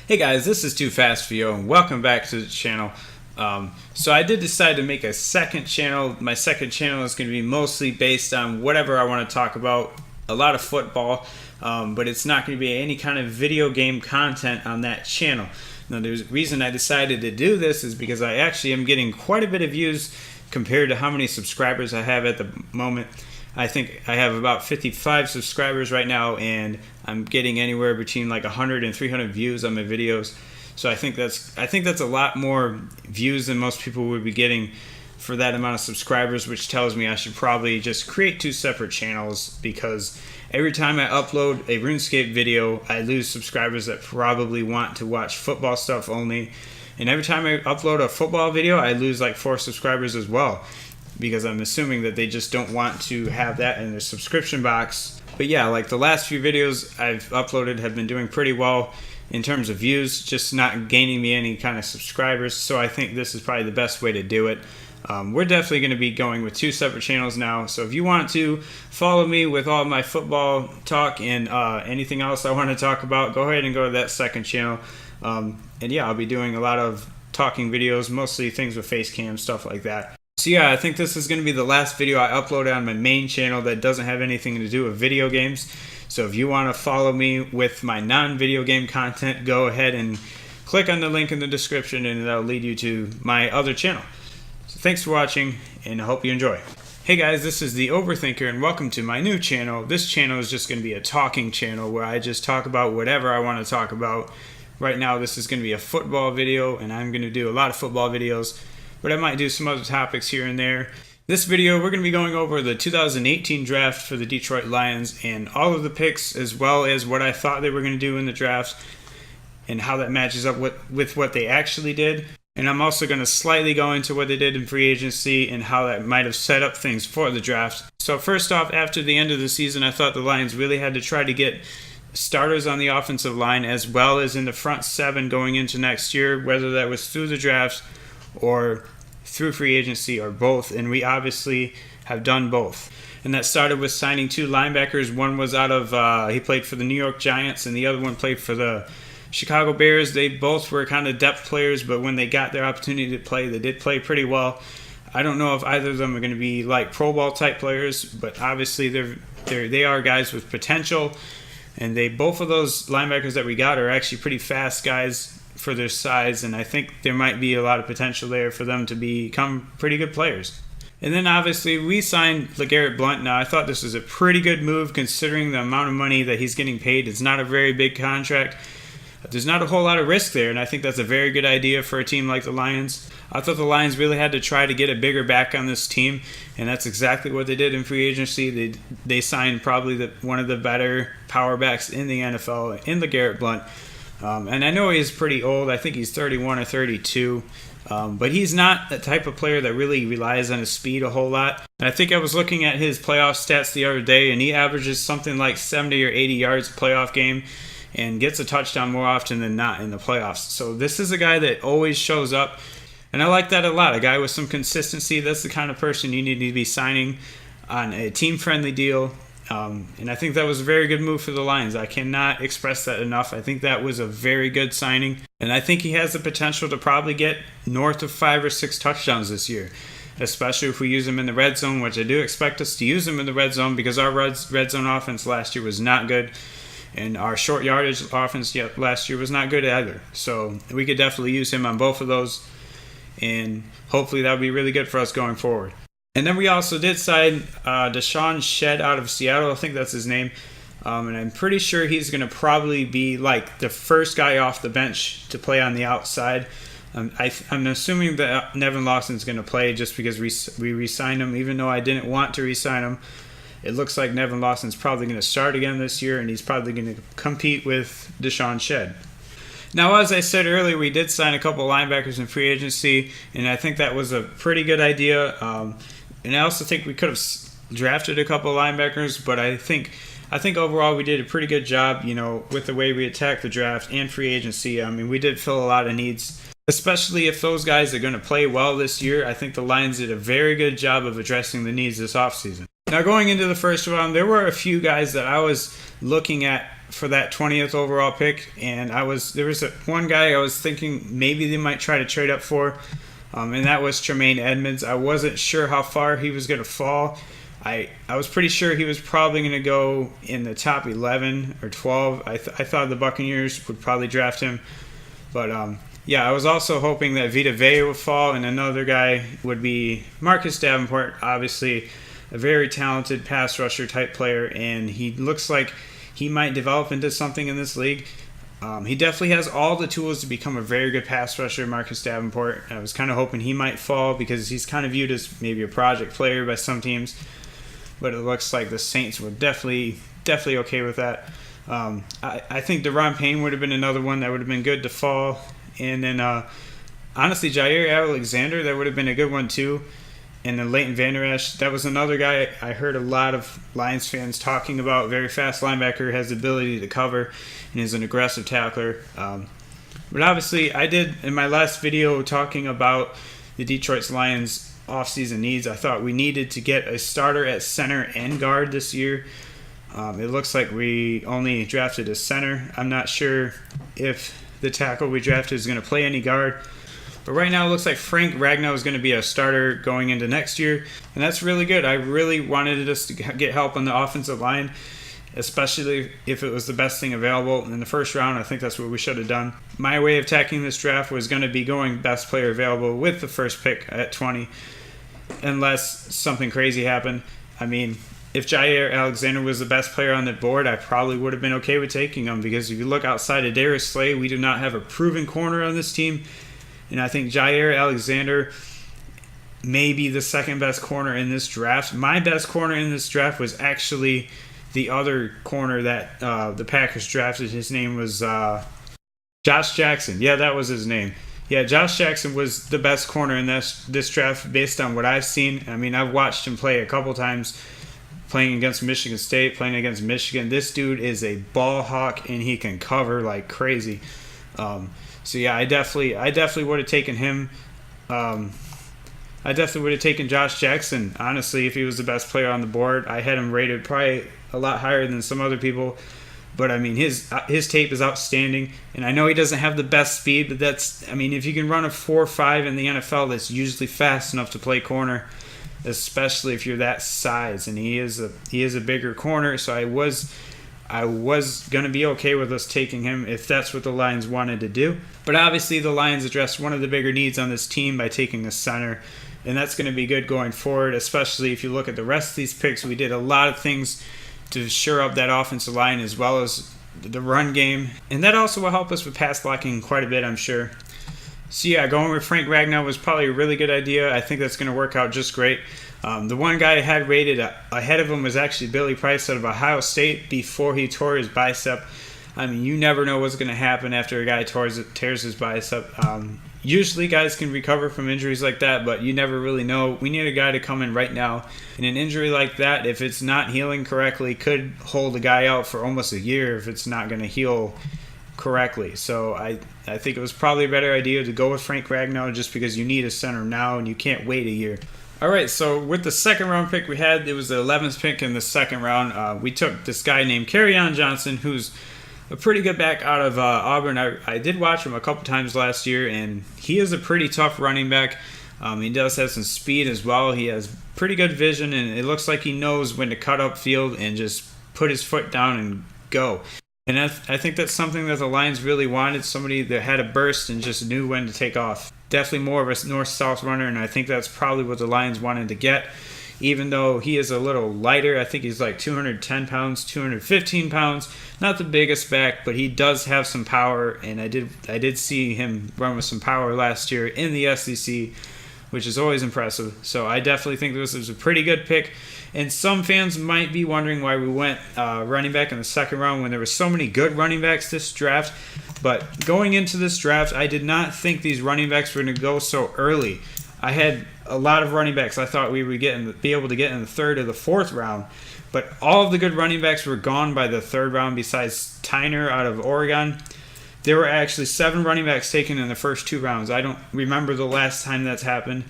Hey guys, this is Too Fast for You, and welcome back to the channel. So I did decide to make a second channel. My second channel is going to be mostly based on whatever I want to talk about, a lot of football, but it's not going to be any kind of video game content on that channel. Now, the reason I decided to do this is because I actually am getting quite a bit of views compared to how many subscribers I have at the moment. I think I have about 55 subscribers right now, and I'm getting anywhere between like 100 and 300 views on my videos. So I think that's a lot more views than most people would be getting for that amount of subscribers, which tells me I should probably just create two separate channels, because every time I upload a RuneScape video, I lose subscribers that probably want to watch football stuff only. And every time I upload a football video, I lose like 4 subscribers as well, because I'm assuming that they just don't want to have that in their subscription box. But yeah, like the last few videos I've uploaded have been doing pretty well in terms of views, just not gaining me any kind of subscribers. So I think this is probably the best way to do it. We're definitely going to be going with 2 separate channels now. So if you want to follow me with all my football talk and anything else I want to talk about, go ahead and go to that second channel. And yeah, I'll be doing a lot of talking videos, mostly things with face cam, stuff like that. So yeah, I think this is going to be the last video I upload on my main channel that doesn't have anything to do with video games. So if you want to follow me with my non-video game content, go ahead and click on the link in the description, and that'll lead you to my other channel. So thanks for watching, and I hope you enjoy. Hey guys, this is the Overthinker, and welcome to my new channel. This channel is just going to be a talking channel where I just talk about whatever I want to talk about. Right now this is going to be a football video, and I'm going to do a lot of football videos, but I might do some other topics here and there. This video, we're going to be going over the 2018 draft for the Detroit Lions and all of the picks, as well as what I thought they were going to do in the draft and how that matches up with what they actually did. And I'm also going to slightly go into what they did in free agency and how that might have set up things for the draft. So first off, after the end of the season, I thought the Lions really had to try to get starters on the offensive line as well as in the front 7 going into next year, whether that was through the draft or through free agency or both, and we obviously have done both. And that started with signing 2 linebackers. One was out of, he played for the New York Giants, and the other one played for the Chicago Bears. They both were kind of depth players, but when they got their opportunity to play, they did play pretty well. I don't know if either of them are going to be like Pro Bowl type players, but obviously they are guys with potential, and both of those linebackers that we got are actually pretty fast guys for their size, and I think there might be a lot of potential there for them to become pretty good players. And then obviously we signed LeGarrette Blount. Now I thought this was a pretty good move considering the amount of money that he's getting paid. It's not a very big contract. There's not a whole lot of risk there, and I think that's a very good idea for a team like the Lions. I thought the Lions really had to try to get a bigger back on this team, and that's exactly what they did in free agency. They signed probably one of the better power backs in the NFL in LeGarrette Blount. And I know he's pretty old. I think he's 31 or 32. But he's not the type of player that really relies on his speed a whole lot. And I think I was looking at his playoff stats the other day, and he averages something like 70 or 80 yards a playoff game and gets a touchdown more often than not in the playoffs. So this is a guy that always shows up, and I like that a lot. A guy with some consistency. That's the kind of person you need to be signing on a team-friendly deal. And I think that was a very good move for the Lions. I cannot express that enough. I think that was a very good signing, and I think he has the potential to probably get north of 5 or 6 touchdowns this year, especially if we use him in the red zone, which I do expect us to use him in the red zone, because our red zone offense last year was not good, and our short yardage offense last year was not good either. So we could definitely use him on both of those, and hopefully that would be really good for us going forward. And then we also did sign Deshaun Shedd out of Seattle. I think that's his name. And I'm pretty sure he's going to probably be like the first guy off the bench to play on the outside. I'm assuming that Nevin Lawson's going to play just because we re-signed him, even though I didn't want to re-sign him. It looks like Nevin Lawson's probably going to start again this year, and he's probably going to compete with Deshaun Shedd. Now, as I said earlier, we did sign a couple linebackers in free agency, and I think that was a pretty good idea. And I also think we could have drafted a couple linebackers, but I think overall we did a pretty good job, with the way we attacked the draft and free agency. I mean, we did fill a lot of needs, especially if those guys are going to play well this year. I think the Lions did a very good job of addressing the needs this offseason. Now, going into the first round, there were a few guys that I was looking at for that 20th overall pick, and there was one guy I was thinking maybe they might try to trade up for, and that was Tremaine Edmonds. I wasn't sure how far he was going to fall. I was pretty sure he was probably going to go in the top 11 or 12. I thought the Buccaneers would probably draft him, but yeah, I was also hoping that Vita Vea would fall, and another guy would be Marcus Davenport, obviously a very talented pass rusher type player, and he looks like he might develop into something in this league. He definitely has all the tools to become a very good pass rusher, Marcus Davenport. I was kind of hoping he might fall because he's kind of viewed as maybe a project player by some teams, but it looks like the Saints were definitely okay with that. I think Deron Payne would have been another one that would have been good to fall. And then, honestly, Jair Alexander, that would have been a good one too. And then Leighton Vander Esch, that was another guy I heard a lot of Lions fans talking about. Very fast linebacker, has the ability to cover, and is an aggressive tackler. But obviously, I did in my last video talking about the Detroit Lions offseason needs. I thought we needed to get a starter at center and guard this year. It looks like we only drafted a center. I'm not sure if the tackle we drafted is going to play any guard. But right now it looks like Frank Ragnow is going to be a starter going into next year, and that's really good. I really wanted us to get help on the offensive line, especially if it was the best thing available in the first round. I think that's what we should have done. My way of attacking this draft was going to be going best player available with the first pick at 20, unless something crazy happened. I mean, if Jair Alexander was the best player on the board, I probably would have been okay with taking him, because if you look outside of Darius Slay, we do not have a proven corner on this team. And I think Jair Alexander may be the second best corner in this draft. My best corner in this draft was actually the other corner that the Packers drafted. His name was Josh Jackson. Yeah, that was his name. Yeah, Josh Jackson was the best corner in this draft based on what I've seen. I mean, I've watched him play a couple times, playing against Michigan State, playing against Michigan. This dude is a ball hawk, and he can cover like crazy. So yeah, I definitely would have taken him. I definitely would have taken Josh Jackson, honestly, if he was the best player on the board. I had him rated probably a lot higher than some other people. But I mean, his tape is outstanding, and I know he doesn't have the best speed, but if you can run a 4.5 in the NFL, that's usually fast enough to play corner, especially if you're that size. And he is a bigger corner, so I was going to be okay with us taking him if that's what the Lions wanted to do. But obviously the Lions addressed one of the bigger needs on this team by taking a center, and that's going to be good going forward, especially if you look at the rest of these picks. We did a lot of things to shore up that offensive line as well as the run game, and that also will help us with pass blocking quite a bit, I'm sure. So yeah, going with Frank Ragnow was probably a really good idea. I think that's going to work out just great. The one guy I had rated ahead of him was actually Billy Price out of Ohio State before he tore his bicep. I mean, you never know what's going to happen after a guy tears his bicep. Usually guys can recover from injuries like that, but you never really know. We need a guy to come in right now. And an injury like that, if it's not healing correctly, could hold a guy out for almost a year if it's not going to heal correctly. So I think it was probably a better idea to go with Frank Ragnow, just because you need a center now and you can't wait a year. All right, so with the second round pick we had, it was the 11th pick in the second round. We took this guy named Kerryon Johnson, who's a pretty good back out of Auburn. I did watch him a couple times last year, and he is a pretty tough running back. He does have some speed as well. He has pretty good vision, and it looks like he knows when to cut up field and just put his foot down and go. And I think that's something that the Lions really wanted, somebody that had a burst and just knew when to take off. Definitely more of a north-south runner, and I think that's probably what the Lions wanted to get. Even though he is a little lighter, I think he's like 210 pounds, 215 pounds. Not the biggest back, but he does have some power, and I did see him run with some power last year in the SEC, which is always impressive. So I definitely think this was a pretty good pick. And some fans might be wondering why we went running back in the second round when there were so many good running backs this draft. But going into this draft, I did not think these running backs were going to go so early. I had a lot of running backs I thought we would be able to get in the third or the fourth round. But all of the good running backs were gone by the third round besides Tyner out of Oregon. There were actually 7 running backs taken in the first 2 rounds. I don't remember the last time that's happened.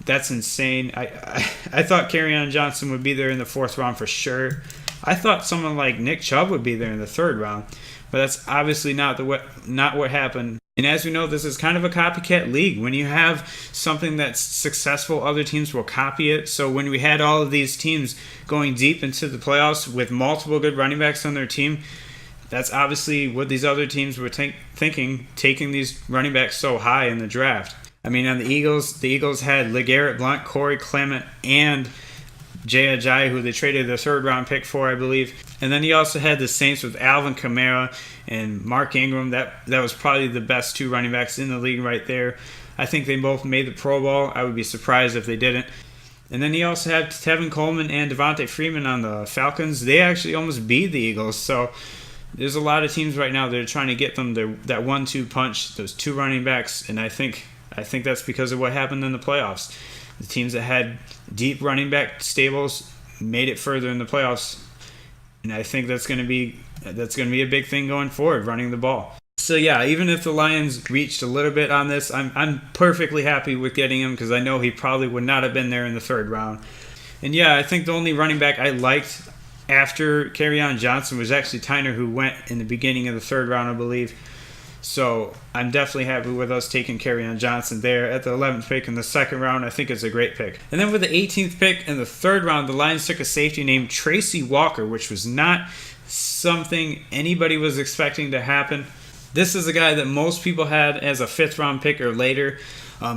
That's insane. I thought Kerryon Johnson would be there in the fourth round for sure. I thought someone like Nick Chubb would be there in the third round, but that's obviously not what happened. And as we know, this is kind of a copycat league. When you have something that's successful, other teams will copy it. So when we had all of these teams going deep into the playoffs with multiple good running backs on their team, that's obviously what these other teams were thinking, taking these running backs so high in the draft. I mean, on the Eagles had LeGarrette Blount, Corey Clement, and Jay Ajayi, who they traded their third-round pick for, I believe. And then you also had the Saints with Alvin Kamara and Mark Ingram. That was probably the best two running backs in the league right there. I think they both made the Pro Bowl. I would be surprised if they didn't. And then you also have Tevin Coleman and Devontae Freeman on the Falcons. They actually almost beat the Eagles. So there's a lot of teams right now that are trying to get them that 1-2 punch, those two running backs. And I think that's because of what happened in the playoffs. The teams that had deep running back stables made it further in the playoffs, and I think that's going to be a big thing going forward, running the ball. So yeah, even if the Lions reached a little bit on this, I'm perfectly happy with getting him because I know he probably would not have been there in the third round. And yeah, I think the only running back I liked after Kerryon Johnson was actually Tyner, who went in the beginning of the third round, I believe. So I'm definitely happy with us taking Kerryon Johnson there at the 11th pick in the second round. I think it's a great pick. And then with the 18th pick in the third round, the Lions took a safety named Tracy Walker, which was not something anybody was expecting to happen. This is a guy that most people had as a fifth-round pick or later.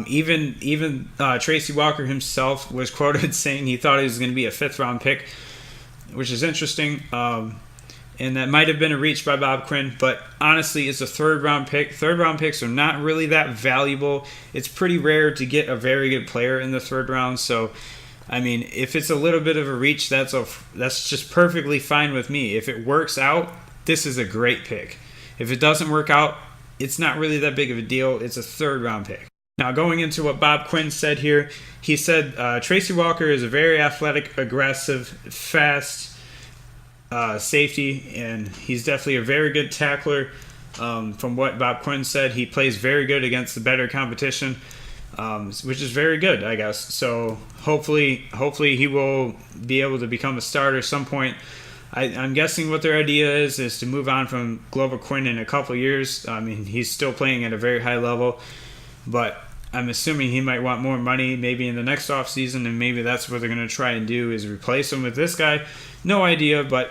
Even Tracy Walker himself was quoted saying he thought he was going to be a fifth-round pick, which is interesting. And that might have been a reach by Bob Quinn, but honestly, it's a third-round pick. Third-round picks are not really that valuable. It's pretty rare to get a very good player in the third round. So, I mean, if it's a little bit of a reach, that's just perfectly fine with me. If it works out, this is a great pick. If it doesn't work out, it's not really that big of a deal. It's a third-round pick. Now, going into what Bob Quinn said here, he said Tracy Walker is a very athletic, aggressive, fast safety, and he's definitely a very good tackler. From what Bob Quinn said, he plays very good against the better competition, which is very good, I guess. So hopefully he will be able to become a starter at some point. I'm guessing what their idea is to move on from Glover Quinn in a couple years. I mean, he's still playing at a very high level, but I'm assuming he might want more money maybe in the next offseason, and maybe that's what they're going to try and do is replace him with this guy. No idea, but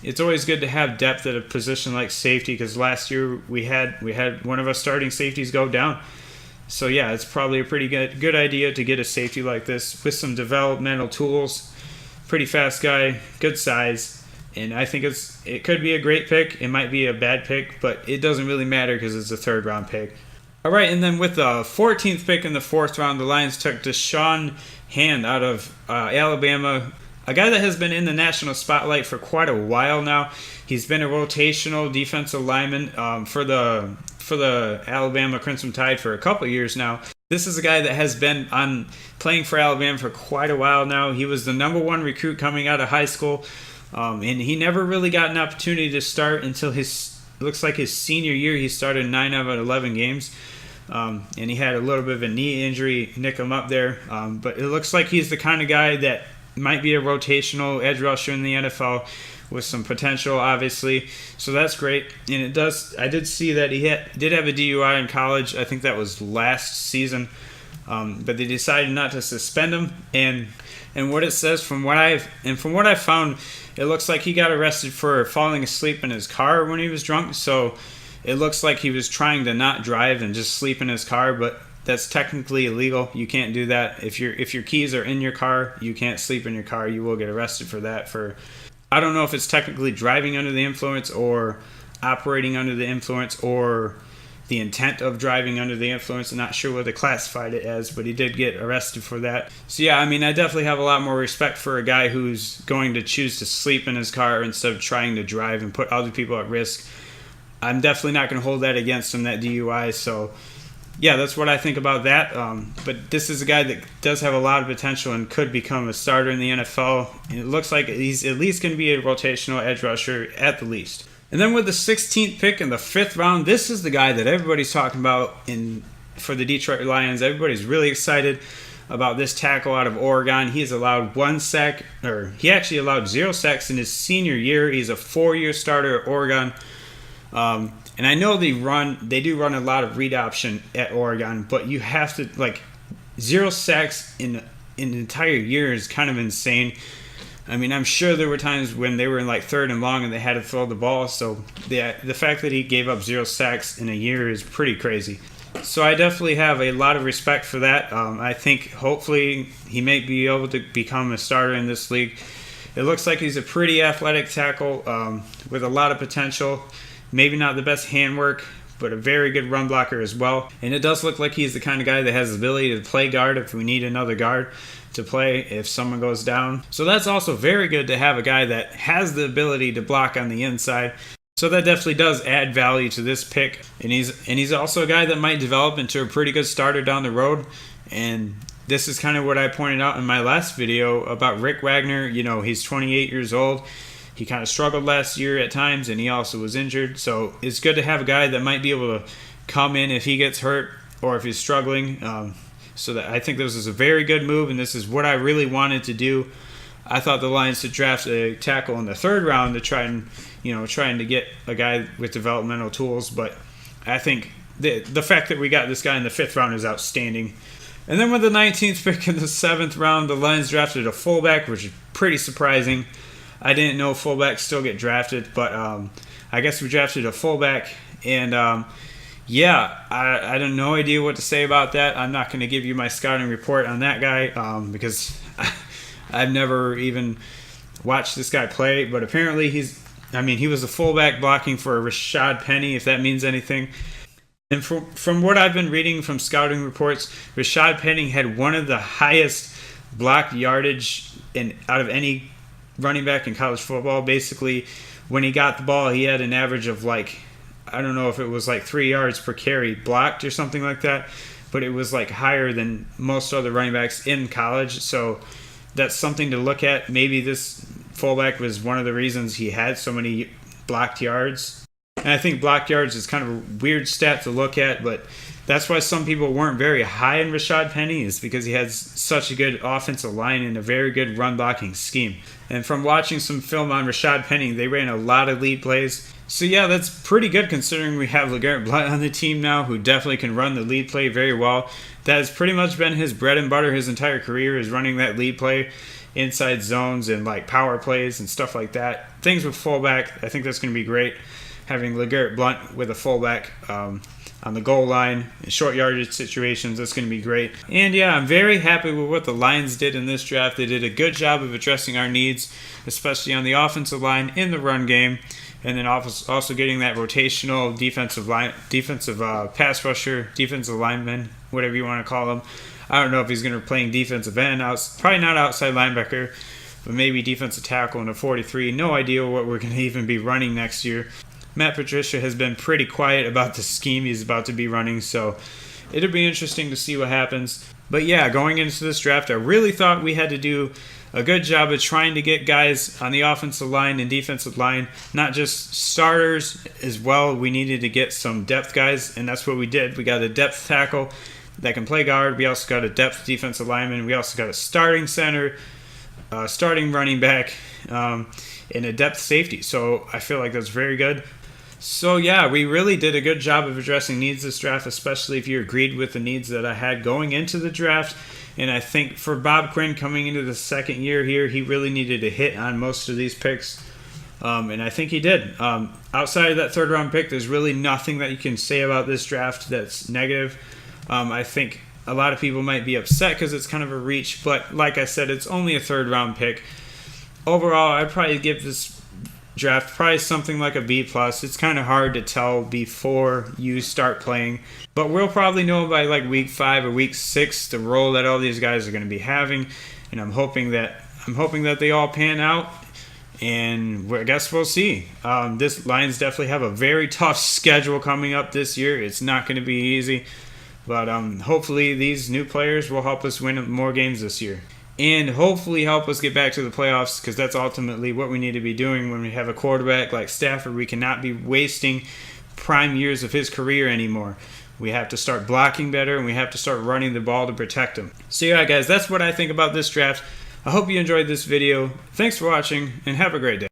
it's always good to have depth at a position like safety because last year we had one of our starting safeties go down. So yeah, it's probably a pretty good idea to get a safety like this with some developmental tools. Pretty fast guy, good size, and I think it could be a great pick. It might be a bad pick, but it doesn't really matter because it's a third-round pick. All right, and then with the 14th pick in the fourth round, the Lions took Deshaun Hand out of Alabama, a guy that has been in the national spotlight for quite a while now. He's been a rotational defensive lineman for the Alabama Crimson Tide for a couple years now. This is a guy that has been playing for Alabama for quite a while now. He was the number one recruit coming out of high school, and he never really got an opportunity to start until looks like his senior year. He started 9 out of 11 games, and he had a little bit of a knee injury nick him up there. But it looks like he's the kind of guy that might be a rotational edge rusher in the NFL with some potential, obviously. So that's great. And I did see that he did have a DUI in college. I think that was last season. But they decided not to suspend him. And what it says from what I've found, it looks like he got arrested for falling asleep in his car when he was drunk. So it looks like he was trying to not drive and just sleep in his car, but that's technically illegal. You can't do that. If your keys are in your car, you can't sleep in your car. You will get arrested for that. I don't know if it's technically driving under the influence or operating under the influence or the intent of driving under the influence. I'm not sure what they classified it as, but he did get arrested for that. So yeah, I mean, I definitely have a lot more respect for a guy who's going to choose to sleep in his car instead of trying to drive and put other people at risk. I'm definitely not going to hold that against him, that DUI. So yeah, that's what I think about that. But this is a guy that does have a lot of potential and could become a starter in the NFL. And it looks like he's at least going to be a rotational edge rusher at the least. And then with the 16th pick in the 5th round, this is the guy that everybody's talking about for the Detroit Lions. Everybody's really excited. about this tackle out of Oregon. He has allowed 1 sack, or he actually allowed 0 sacks in his senior year. He's a 4-year starter at Oregon. And I know they do run a lot of read option at Oregon, but you have to, like, 0 sacks in an entire year is kind of insane. I mean, I'm sure there were times when they were in like 3rd and long and they had to throw the ball. So the fact that he gave up 0 sacks in a year is pretty crazy. So I definitely have a lot of respect for that. I think hopefully he may be able to become a starter in this league. It looks like he's a pretty athletic tackle with a lot of potential. Maybe not the best handwork, but a very good run blocker as well. And it does look like he's the kind of guy that has the ability to play guard if we need another guard to play if someone goes down. So that's also very good to have a guy that has the ability to block on the inside. So that definitely does add value to this pick. And he's also a guy that might develop into a pretty good starter down the road. And this is kind of what I pointed out in my last video about Rick Wagner. You know, he's 28 years old. He kind of struggled last year at times, and he also was injured. So it's good to have a guy that might be able to come in if he gets hurt or if he's struggling. So that I think this is a very good move, and this is what I really wanted to do. I thought the Lions should draft a tackle in the 3rd round to trying to get a guy with developmental tools. But I think the fact that we got this guy in the 5th round is outstanding. And then with the 19th pick in the 7th round, the Lions drafted a fullback, which is pretty surprising. I didn't know fullbacks still get drafted, but I guess we drafted a fullback, and I have no idea what to say about that. I'm not going to give you my scouting report on that guy because I've never even watched this guy play, but apparently he was a fullback blocking for Rashad Penny, if that means anything. And from what I've been reading from scouting reports, Rashad Penny had one of the highest block yardage out of any running back in college football. Basically, when he got the ball, he had an average of I don't know if it was 3 yards per carry blocked or something like that, but it was higher than most other running backs in college. So that's something to look at. Maybe this fullback was one of the reasons he had so many blocked yards. And I think blocked yards is kind of a weird stat to look at, but that's why some people weren't very high in Rashad Penny, is because he has such a good offensive line and a very good run blocking scheme. And from watching some film on Rashad Penny, they ran a lot of lead plays. So yeah, that's pretty good considering we have LeGarrette Blount on the team now, who definitely can run the lead play very well. That has pretty much been his bread and butter his entire career, is running that lead play, inside zones and power plays and stuff like that. Things with fullback, I think that's going to be great. Having LeGarrette Blount with a fullback on the goal line in short yardage situations, that's going to be great. And yeah, I'm very happy with what the Lions did in this draft. They did a good job of addressing our needs, especially on the offensive line, in the run game, and then also getting that rotational defensive pass rusher, defensive lineman, whatever you want to call him. I don't know if he's going to be playing defensive end, probably not outside linebacker, but maybe defensive tackle in a 43. No idea what we're going to even be running next year. Matt Patricia has been pretty quiet about the scheme he's about to be running, so it'll be interesting to see what happens. But yeah, going into this draft, I really thought we had to do a good job of trying to get guys on the offensive line and defensive line, not just starters as well. We needed to get some depth guys, and that's what we did. We got a depth tackle that can play guard. We also got a depth defensive lineman. We also got a starting center, starting running back, and a depth safety. So I feel like that's very good. So yeah, we really did a good job of addressing needs this draft, especially if you agreed with the needs that I had going into the draft. And I think for Bob Quinn coming into the 2nd year here, he really needed to hit on most of these picks. And I think he did. Outside of that 3rd round pick, there's really nothing that you can say about this draft that's negative. I think a lot of people might be upset because it's kind of a reach, but like I said, it's only a 3rd round pick. Overall, I'd probably give this draft probably something like a B+. It's kind of hard to tell before you start playing, but we'll probably know by week 5 or week 6 the role that all these guys are going to be having, and I'm hoping that they all pan out, and I guess we'll see. This Lions definitely have a very tough schedule coming up this year. It's not going to be easy, but hopefully these new players will help us win more games this year. And hopefully help us get back to the playoffs, because that's ultimately what we need to be doing when we have a quarterback like Stafford. We cannot be wasting prime years of his career anymore. We have to start blocking better, and we have to start running the ball to protect them. So yeah, guys, that's what I think about this draft. I hope you enjoyed this video. Thanks for watching, and have a great day.